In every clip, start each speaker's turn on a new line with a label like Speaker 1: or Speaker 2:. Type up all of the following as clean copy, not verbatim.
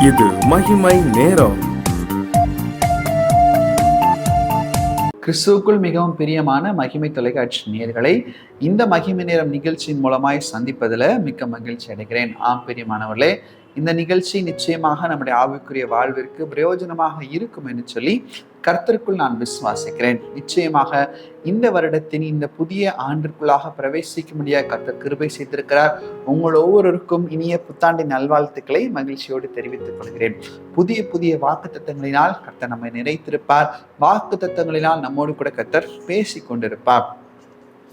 Speaker 1: இது மகிமை நேரம்.
Speaker 2: கிறிஸ்துவுக்குள் மிகவும் பிரியமான மகிமை தொலைக்காட்சி நேயர்களை இந்த மகிமை நேரம் நிகழ்ச்சியின் மூலமாய் சந்திப்பதில் மிக்க மகிழ்ச்சி அடைகிறேன். பிரியமானவர்களே, இந்த நிகழ்ச்சி நிச்சயமாக நம்முடைய ஆவிக்குரிய வாழ்விற்கு பிரயோஜனமாக இருக்கும் என்று சொல்லி கர்த்தருக்குள் நான் விசுவாசிக்கிறேன். நிச்சயமாக இந்த வருடத்தின் இந்த புதிய ஆண்டிற்குள்ளாக பிரவேசிக்க முடியாத கர்த்தர் கிருபை செய்திருக்கிறார். உங்கள் ஒவ்வொருவருக்கும் இனிய புத்தாண்டின் நல்வாழ்த்துக்களை மகிழ்ச்சியோடு தெரிவித்துக் கொள்கிறேன். புதிய புதிய வாக்குத்தத்தங்களினால் கர்த்தர் நம்மை நிறைத்திருப்பார். வாக்குத்தத்தங்களினால் நம்மோடு கூட கர்த்தர் பேசி கொண்டிருப்பார்.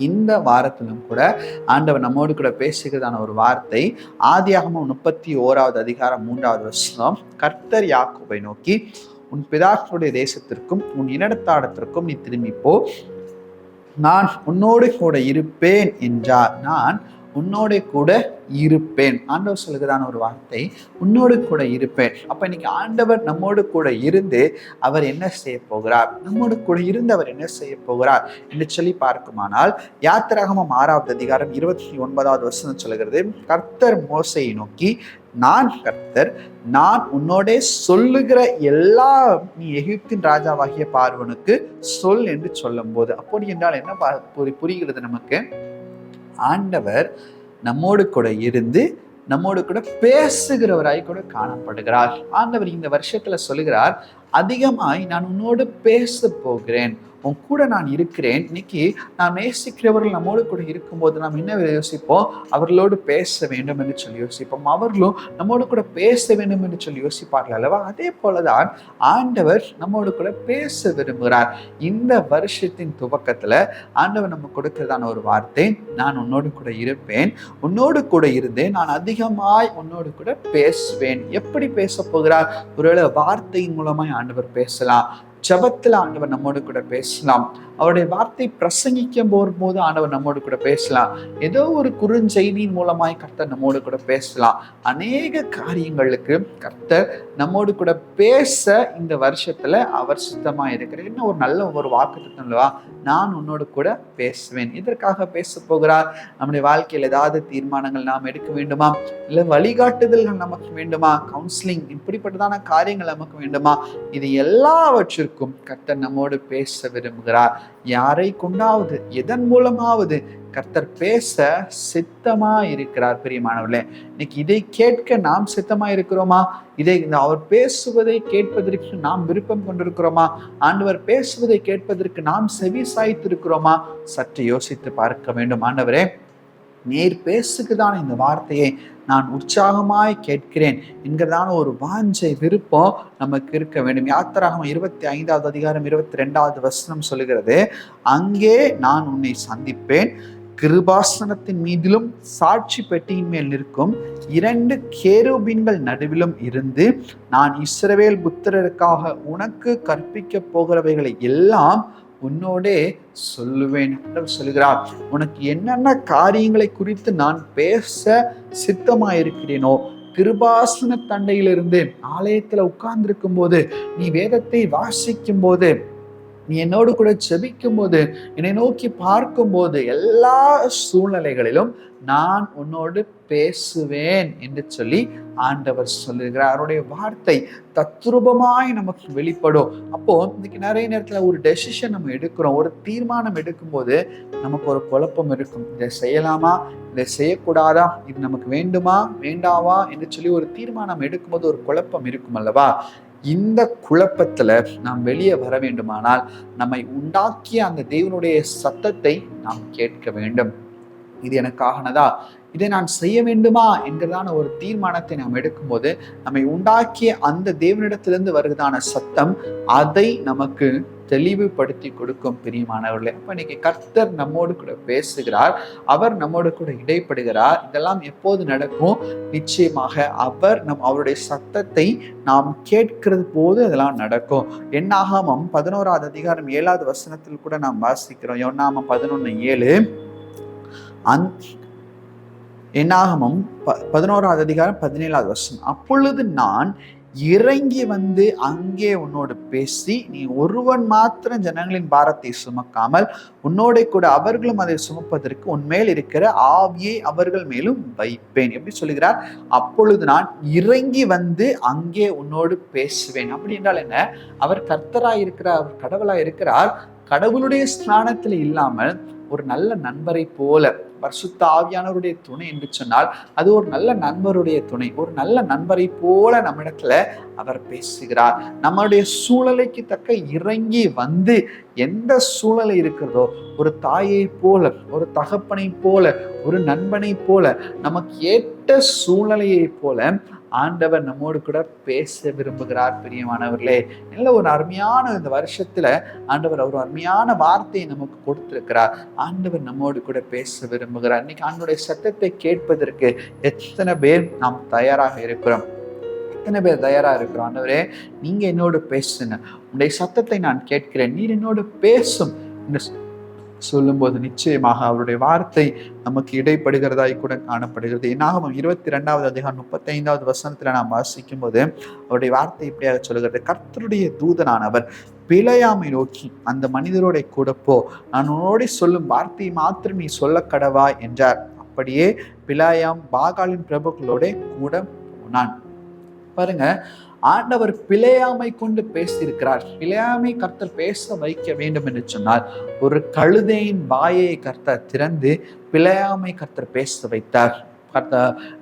Speaker 2: இந்த வாரத்திலும் கூட ஆண்டவர் நம்மோடு கூட பேசுகிறதான ஒரு வார்த்தை ஆதியாகமம் 31வது அதிகாரம் 3வது வசனம். கர்த்தர் யாக்கோபை நோக்கி, உன் பிதாக்களுடைய தேசத்திற்கும் உன் இனத்தாடத்திற்கும் நீ திரும்பி போ, நான் உன்னோடு கூட இருப்பேன் என்றார். நான் உன்னோட கூட இருப்பேன். ஆண்டவர் சொல்லுகிறதான ஒரு வார்த்தை, உன்னோடு கூட இருப்பேன். அப்ப இன்னைக்கு ஆண்டவர் நம்மோடு கூட இருந்து அவர் என்ன செய்ய போகிறார், நம்மோடு கூட இருந்து அவர் என்ன செய்ய போகிறார் என்று சொல்லி பார்க்குமானால், யாத்திராகமம் 6வது அதிகாரம் 29வது வசனம் சொல்லுகிறது, கர்த்தர் மோசையை நோக்கி, நான் கர்த்தர், நான் உன்னோட சொல்லுகிற எல்லா நீ எகிப்தின் ராஜாவாகிய பார்வோனுக்கு சொல் என்று சொல்லும் போது, அப்படி என்றால் என்ன புரிகிறது நமக்கு? ஆண்டவர் நம்மோடு கூட இருந்து நம்மோடு கூட பேசுகிறவராய் கூட காணப்படுகிறார். ஆண்டவர் இந்த வருஷத்துல சொல்லுகிறார், அதிகமாய் நான் உன்னோடு பேச போகிறேன், உன் கூட நான் இருக்கிறேன். இன்னைக்கு நாம் நேசிக்கிறவர்கள் நம்மோடு கூட இருக்கும்போது நாம் என்ன யோசிப்போம்? அவர்களோடு பேச வேண்டும் என்று சொல்லி யோசிப்போம். அவர்களும் நம்மோடு கூட பேச வேண்டும் என்று சொல்லி யோசிப்பார்கள் அல்லவா? அதே போலதான் ஆண்டவர் நம்மோடு கூட பேச விரும்புகிறார். இந்த வருஷத்தின் துவக்கத்துல ஆண்டவர் நம்ம கொடுக்கிறதான ஒரு வார்த்தை, நான் உன்னோடு கூட இருப்பேன், உன்னோடு கூட இருந்தேன், நான் அதிகமாய் உன்னோடு கூட பேசுவேன். எப்படி பேச போகிறார்? ஒருவேளை வார்த்தையின் மூலமாய் ஆண்டவர் பேசலாம், ஜபத்துல ஆண்டவர் நம்மோடு கூட பேசலாம், அவருடைய வார்த்தை பிரசங்கிக்கும் போது ஆண்டவர் நம்மோடு கூட பேசலாம், ஏதோ ஒரு குறுஞ்செய்தியின் மூலமாய் கர்த்தர் நம்மோடு கூட பேசலாம். அநேக காரியங்களுக்கு கர்த்தர் நம்மோடு கூட பேச இந்த வருஷத்துல அவர் சுத்தமா இருக்கிறார். என்ன ஒரு நல்ல ஒரு வாக்குத்தத்தம் அல்லவா? நான் உன்னோடு கூட பேசுவேன். இதற்காக பேச போகிறார். நம்முடைய வாழ்க்கையில் ஏதாவது தீர்மானங்கள் நாம் எடுக்க வேண்டுமா, இல்ல வழிகாட்டுதல்கள் நமக்கு வேண்டுமா, கவுன்சிலிங் இப்படிப்பட்டதான காரியங்கள் நமக்கு வேண்டுமா, இது எல்லாவற்றிற்கும் கர்த்தர் நம்மோடு பேச விரும்புகிறார். யாரை கொண்டாவது எதன் மூலமாவது கர்த்தர் பேச சித்தமா இருக்கிறார். பிரியமானவர்களே, இன்னைக்கு இதை கேட்க நாம் சித்தமா இருக்கிறோமா? அவர் பேசுவதை கேட்பதற்கு நாம் விருப்பம் கொண்டிருக்கிறோமா? ஆண்டவர் பேசுவதை கேட்பதற்கு நாம் செவி சாய்த்திருக்கிறோமா? சற்று யோசித்து பார்க்க வேண்டும். ஆண்டவரே, நேர் பேசுக்குதான இந்த வார்த்தையை நான் உற்சாகமாய் கேட்கிறேன் என்கிறதான ஒரு வாஞ்சை விருப்பம் நமக்கு இருக்க வேண்டும். யாத்திராகமம் 25வது அதிகாரம் 22வது வசனம் சொல்லுகிறது, அங்கே நான் உன்னை சந்திப்பேன், கிருபாசனத்தின் மீதிலும் சாட்சி பெட்டியின் மேல் நிற்கும் 2 கேருபீன்கள் நடுவிலும் இருந்து நான் இஸ்ரவேல் புத்திரருக்காக உனக்கு கற்பிக்க போகிறவைகளை எல்லாம் உன்னோடே சொல்லுவேன் என்று சொல்லுகிறார். உனக்கு என்னென்ன காரியங்களை குறித்து நான் பேச சித்தமாயிருக்கிறேனோ, கிருபாசன தண்டையிலிருந்து ஆலயத்துல உட்கார்ந்திருக்கும் போது, நீ வேதத்தை வாசிக்கும் போது, நீ என்னோடு கூட ஜெபிக்கும் போது, என்னை நோக்கி பார்க்கும் போது, எல்லா சூழ்நிலைகளிலும் நான் உன்னோடு பேசுவேன் என்று சொல்லி ஆண்டவர் சொல்லுகிறார். அவருடைய வார்த்தை தத்ரூபமாய் நமக்கு வெளிப்படும். அப்போ இன்னைக்கு நிறைய நேரத்துல ஒரு டெசிஷன் நம்ம எடுக்கிறோம், ஒரு தீர்மானம் எடுக்கும் போது நமக்கு ஒரு குழப்பம் இருக்கும். இதை செய்யலாமா, இதை செய்யக்கூடாதா, இது நமக்கு வேண்டுமா வேண்டாவா என்று சொல்லி ஒரு தீர்மானம் எடுக்கும்போது ஒரு குழப்பம் இருக்கும் அல்லவா? இந்த குழப்பத்துல நாம் வெளியே வர வேண்டுமானால் நம்மை உண்டாக்கிய அந்த தேவனுடைய சத்தத்தை நாம் கேட்க வேண்டும். இது எனக்காகனதா, இதை நான் செய்ய வேண்டுமா என்கிறதான ஒரு தீர்மானத்தை நாம் எடுக்கும்போது நம்மை உண்டாக்கிய அந்த தேவனிடத்திலிருந்து வருகிறதான சத்தம் அதை நமக்கு தெளிவுபடுத்தி கொடுக்கும். பிரியமானவர்களே, அப்ப இன்னைக்கு கர்த்தர் நம்மோடு கூட பேசுகிறார், அவர் நம்மோடு கூட இடைப்படுகிறார். இதெல்லாம் எப்போது நடக்கும்? நிச்சயமாக அவருடைய சத்தத்தை நாம் கேட்கிறது போது அதெல்லாம் நடக்கும். என்னாகமம் 11வது அதிகாரம் 7வது வசனத்தில் கூட நாம் வாசிக்கிறோம். என்னாகமம் 11:7, என்னாகமம் 11வது அதிகாரம் 17வது வசனம், அப்பொழுது நான் இறங்கி வந்து அங்கே உன்னோடு பேசி, நீ ஒருவன் மாத்திரம் ஜனங்களின் பாரத்தை சுமக்காமல் உன்னோட கூட அவர்களும் அதை சுமப்பதற்கு உன்மேல் இருக்கிற ஆவியை அவர்கள் மேலும் வைப்பேன். எப்படி சொல்லுகிறார்? அப்பொழுது நான் இறங்கி வந்து அங்கே உன்னோடு பேசுவேன். அப்படி என்றால் என்ன? அவர் கர்த்தராய் இருக்கிறார், அவர் கடவுளாய் இருக்கிறார். கடவுளுடைய ஸ்நானத்தில் இல்லாமல் ஒரு நல்ல நண்பரை போல, பரிசுத்த ஆவியானவருடைய துணை என்று சொன்னால் அது ஒரு நல்ல நண்பருடைய துணை. ஒரு நல்ல நண்பரை போல நம்மிடத்துல அவர் பேசுகிறார். நம்மளுடைய சூழலைக்கு தக்க இறங்கி வந்து எந்த சூழலை இருக்கிறதோ, ஒரு தாயை போல, ஒரு தகப்பனை போல, ஒரு நண்பனை போல, நமக்கு ஏற்ற சூழ்நிலையை போல ஆண்டவர் நம்மோடு கூட பேச விரும்புகிறார். பிரியமானவர்களே, நல்ல ஒரு அருமையான இந்த வருஷத்துல ஆண்டவர் ஒரு அருமையான வார்த்தையை நமக்கு கொடுத்திருக்கிறார். ஆண்டவர் நம்மோடு கூட பேச விரும்புகிறார். இன்னைக்கு ஆண்டவருடைய சத்தத்தை கேட்பதற்கு எத்தனை பேர் நாம் தயாராக இருக்கிறோம்? எத்தனை பேர் தயாரா இருக்கிறோம்? ஆண்டவரே, நீங்க என்னோடு பேசுங்க, உங்களுடைய சத்தத்தை நான் கேட்கிறேன், நீர் என்னோடு பேசும் என்று சொல்லும்போது நிச்சயமாக அவருடைய வார்த்தை நமக்கு இடைப்படுகிறதாய் கூட காணப்படுகிறது. என்னாகும் 22வது அதிகாரம் 35வது வசனத்துல நாம் வாசிக்கும் போது அவருடைய வார்த்தை இப்படியாக சொல்லுகிறது, கர்த்தருடைய தூதனானவர் பிழையாமை நோக்கி அந்த மனிதரோட கூட போ, நான் உன்னோட சொல்லும் வார்த்தையை மாத்திரம் நீ சொல்ல கடவா என்றார். அப்படியே பிழையாம் பாகாலின் பிரபுக்களோட கூட போனான். பாருங்க, ஆண்டவர் பிழையாமை கொண்டு பேசியிருக்கிறார். பிழையாமை கர்த்தர் பேச வைக்க வேண்டும் என்று சொன்னால் ஒரு கழுதையின் வாயை கர்த்தர் திறந்து பிழையாமை கர்த்தர் பேச வைத்தார்.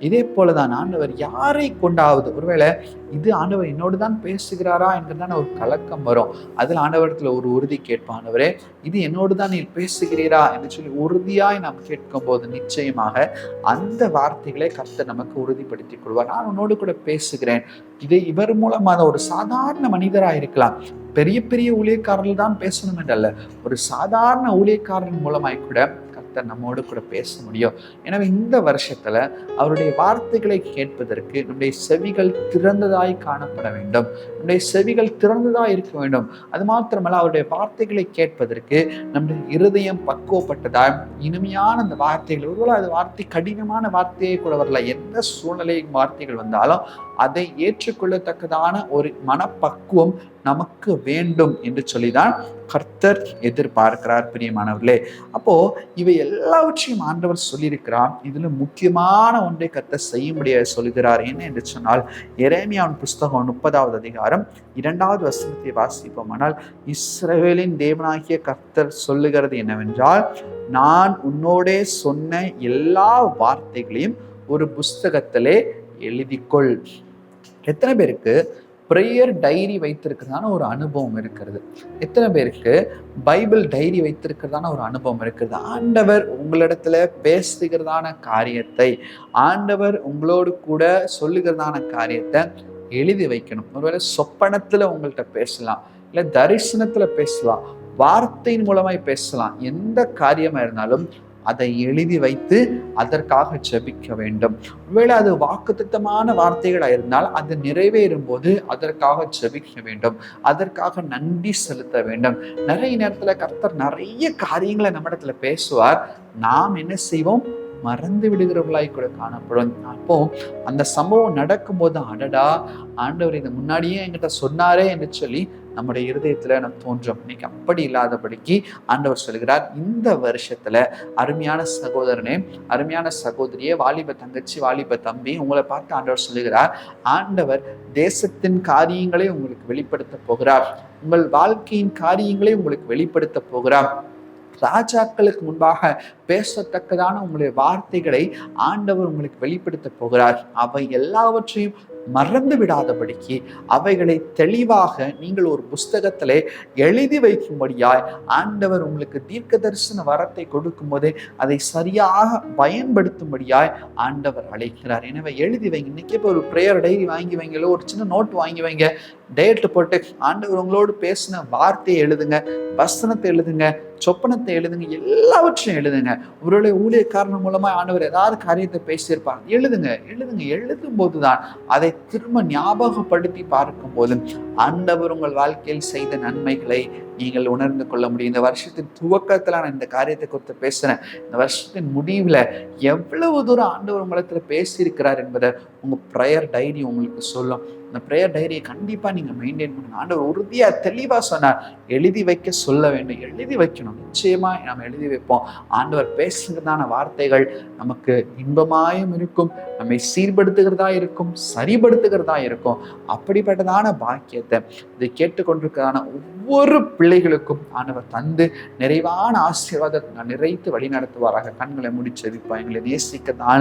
Speaker 2: இதே போலதான் ஆண்டவர் யாரை கொண்டாவது, ஒருவேளை இது ஆண்டவர் என்னோடு தான் பேசுகிறாரா என்கிறதான ஒரு கலக்கம் வரும். அதில் ஆண்டவரத்துல ஒரு உறுதி கேட்பான், ஆண்டவரே இது என்னோடு தான் நீர் பேசுகிறீரா என்று சொல்லி உறுதியாய் நாம் கேட்கும் போது நிச்சயமாக அந்த வார்த்தைகளை கர்த்தர் நமக்கு உறுதிப்படுத்தி கொள்வார். நான் உன்னோடு கூட பேசுகிறேன். இது இவர் மூலமாக ஒரு சாதாரண மனிதராக இருக்கலாம், பெரிய பெரிய ஊழியக்காரர்கள் தான் பேசணும் என்றல்ல, ஒரு சாதாரண ஊழியக்காரன் மூலமாய் கூட நம்மோடு கூட பேச முடியும். எனவே இந்த வருஷத்துல அவருடைய வார்த்தைகளை கேட்பதற்கு நம்முடைய செவிகள் திறந்ததாய் காணப்பட வேண்டும், நம்முடைய செவிகள் திறந்ததாய் இருக்க வேண்டும். அது மாத்திரமல்ல, அவருடைய வார்த்தைகளை கேட்பதற்கு நம்முடைய இருதயம் பக்குவப்பட்டதாய் இனிமையான அந்த வார்த்தைகள், ஒருவேளை அது வார்த்தை கடினமான வார்த்தையே கூட வரல, எந்த சூழ்நிலை வார்த்தைகள் வந்தாலும் அதை ஏற்றுக்கொள்ளத்தக்கதான ஒரு மனப்பக்குவம் நமக்கு வேண்டும் என்று சொல்லிதான் கர்த்தர் எதிர்பார்க்கிறார். பிரியமானவர்களே, அப்போ இவை எல்லாவற்றையும் ஆண்டவர் சொல்லியிருக்கிறார். இதுல முக்கியமான ஒன்றை கர்த்தர் செய்யும்படியாக சொல்கிறார். என்ன என்று சொன்னால், எரேமியாவின் புஸ்தகம் 30வது அதிகாரம் 2வது வசனத்தை வாசிப்போமானால், இஸ்ரவேலின் தேவனாகிய கர்த்தர் சொல்லுகிறது என்னவென்றால், நான் உன்னோடே சொன்ன எல்லா வார்த்தைகளையும் ஒரு புஸ்தகத்திலே எழுதிக்கொள். எத்தனை பேருக்கு ப்ரேயர் டைரி வைத்திருக்கிறதான ஒரு அனுபவம் இருக்கிறது? எத்தனை பேருக்கு பைபிள் டைரி வைத்திருக்கிறதான ஒரு அனுபவம் இருக்கிறது? ஆண்டவர் உங்களிடத்துல பேசுகிறதான காரியத்தை, ஆண்டவர் உங்களோடு கூட சொல்லுகிறதான காரியத்தை எழுதி வைக்கணும். ஒருவேளை சொப்பனத்துல உங்கள்கிட்ட பேசலாம், இல்லை தரிசனத்துல பேசலாம், வார்த்தையின் மூலமாய் பேசலாம். எந்த காரியமா இருந்தாலும் அதை எழுதி வைத்து அதற்காக ஜெபிக்க வேண்டும். ஒருவேளை அது வாக்குத்தத்தமான வார்த்தைகளாக இருந்தால் அது நிறைவேறும் போது அதற்காக ஜெபிக்க வேண்டும், அதற்காக நன்றி செலுத்த வேண்டும். நிறைய நேரத்துல கர்த்தர் நிறைய காரியங்களை நம்மிடத்துல பேசுவார், நாம் என்ன செய்வோம்? மறந்து விடுகிறவர்களாய் கூட காணப்படும். அப்போ அந்த சம்பவம் நடக்கும்போது, அடடா, ஆண்டவர் இதை முன்னாடியே என்கிட்ட சொன்னாரே என்று சொல்லி நம்முடைய இருதயத்துல எனக்கு தோன்றும். இன்னைக்கு அப்படி இல்லாதபடிக்கு ஆண்டவர் சொல்கிறார், இந்த வருஷத்துல அருமையான சகோதரனே, அருமையான சகோதரியே, வாலிப தங்கச்சி, வாலிப தம்பி, உங்களை பார்த்து ஆண்டவர் சொல்லுகிறார், ஆண்டவர் தேசத்தின் காரியங்களை உங்களுக்கு வெளிப்படுத்த போகிறார், உங்கள் வாழ்க்கையின் காரியங்களை உங்களுக்கு வெளிப்படுத்த போகிறார். ராஜாக்களுக்கு முன்பாக பேசத்தக்கதான உங்களுடைய வார்த்தைகளை ஆண்டவர் உங்களுக்கு வெளிப்படுத்த போகிறார். அவை எல்லாவற்றையும் மறந்து விடாதபடிக்கு அவைகளை தெளிவாக நீங்கள் ஒரு புஸ்தகத்திலே எழுதி வைக்கும்படியாய் ஆண்டவர் உங்களுக்கு தீர்க்க தரிசன வரத்தை கொடுக்கும் போதே அதை சரியாக பயன்படுத்தும்படியாய் ஆண்டவர் அழைக்கிறார். எனவே எழுதி வைங்க. இன்னைக்கு இப்போ ஒரு ப்ரேயர் டைரி வாங்கி வைங்க, ஒரு சின்ன நோட் வாங்கி வைங்க, டேட் போட்டு ஆண்டவர் உங்களோடு பேசின வார்த்தையை எழுதுங்க, வசனத்தை எழுதுங்க, சொப்பனத்தை எழுதுங்க, எல்லாவற்றையும் எழுதுங்க. ஒருவேளை ஊழியக்காரன் மூலமா ஆண்டவர் ஏதாவது காரியத்தை பேசியிருப்பாங்க, எழுதுங்க. எழுதும் போதுதான் அதை திரும்ப ஞாபகப்படுத்தி பார்க்கும் போதும் ஆண்டவர் உங்கள் வாழ்க்கையில் செய்த நன்மைகளை நீங்கள் உணர்ந்து கொள்ள முடியும். இந்த வருஷத்தின் துவக்கத்துல நான் இந்த காரியத்தை குறித்து பேசுறேன். இந்த வருஷத்தின் முடிவுல எவ்வளவு தூரம் ஆண்டவர் உங்களிடத்துல பேசியிருக்கிறார் என்பதை உங்க ப்ரேயர் டைரி உங்களுக்கு சொல்லும். இந்த அந்த ப்ரேயர் டைரியை கண்டிப்பா நீங்க மெயின்டைன் பண்ணுங்க. ஆண்டவர் உறுதியா தெளிவா சொன்னார், எழுதி வைக்க சொல்ல வேண்டும். எழுதி வைக்கணும். நிச்சயமா நம்ம எழுதி வைப்போம். ஆண்டவர் பேசுகிறதான வார்த்தைகள் நமக்கு இன்பமாயும் இருக்கும், நம்மை சீர்படுத்துகிறதா இருக்கும், சரிபடுத்துகிறதா இருக்கும். அப்படிப்பட்டதான பாக்கியத்தை இதை கேட்டுக்கொண்டிருக்கிறதான ஒவ்வொரு பிள்ளைகளுக்கும் ஆண்டவர் தந்து நிறைவான ஆசீர்வாதத்தை நிறைத்து வழி நடத்துவாராக. கண்களை முடிச்செவிப்பா. எங்களை நேசிக்கிறதான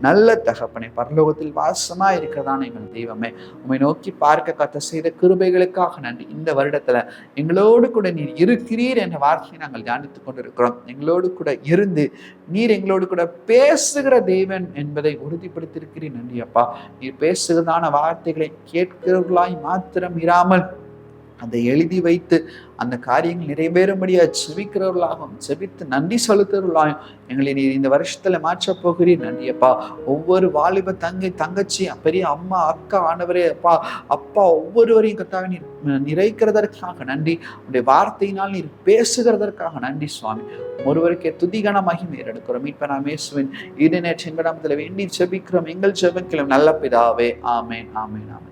Speaker 2: நல்ல தகப்பனை, பரலோகத்தில் வாசமா இருக்கிறதான எங்கள் தெய்வமே, உம்மை நோக்கி பார்க்க கர்த்தர் செய்த கிருபைகளுக்காக நன்றி. இந்த வருடத்துல எங்களோடு கூட நீர் இருக்கிறீர் என்ற வார்த்தையை நாங்கள் தியானித்துக் கொண்டிருக்கிறோம். எங்களோடு கூட இருந்து நீர் எங்களோடு கூட பேசுகிற தேவன் என்பதை உறுதிப்படுத்தியிருக்கிறீர். நன்றி அப்பா. நீர் பேசுகிறதான வார்த்தைகளை கேட்கிறவர்களாய் மாத்திரம் இராமல் அதை எழுதி வைத்து அந்த காரியங்கள் நிறைவேறும்படியா செபிக்கிறவர்களாகவும் செபித்து நன்றி செலுத்துறவர்களாயும் எங்களை நீர் இந்த வருஷத்துல மாற்றப் போகிறீர். நன்றி அப்பா. ஒவ்வொரு வாலிப தங்கச்சி, பெரிய அம்மா, அக்கா, ஆண்டவரே அப்பா, அப்பா ஒவ்வொருவரையும் கர்த்தாவே நீர் நிறைக்கிறதற்காக நன்றி. உடைய வார்த்தையினால் நீர் பேசுகிறதற்காக நன்றி சுவாமி. ஒருவருக்கே துதிகன மகிமை எடுக்கிறோம். இப்ப நாம் இயேசுவின் ஈடுநேற்ற எங்களிடத்துல வேண்டி செபிக்கிறோம். எங்கள் ஜெபங்களும் நல்ல பிதாவே. ஆமேன், ஆமேன், ஆமேன்.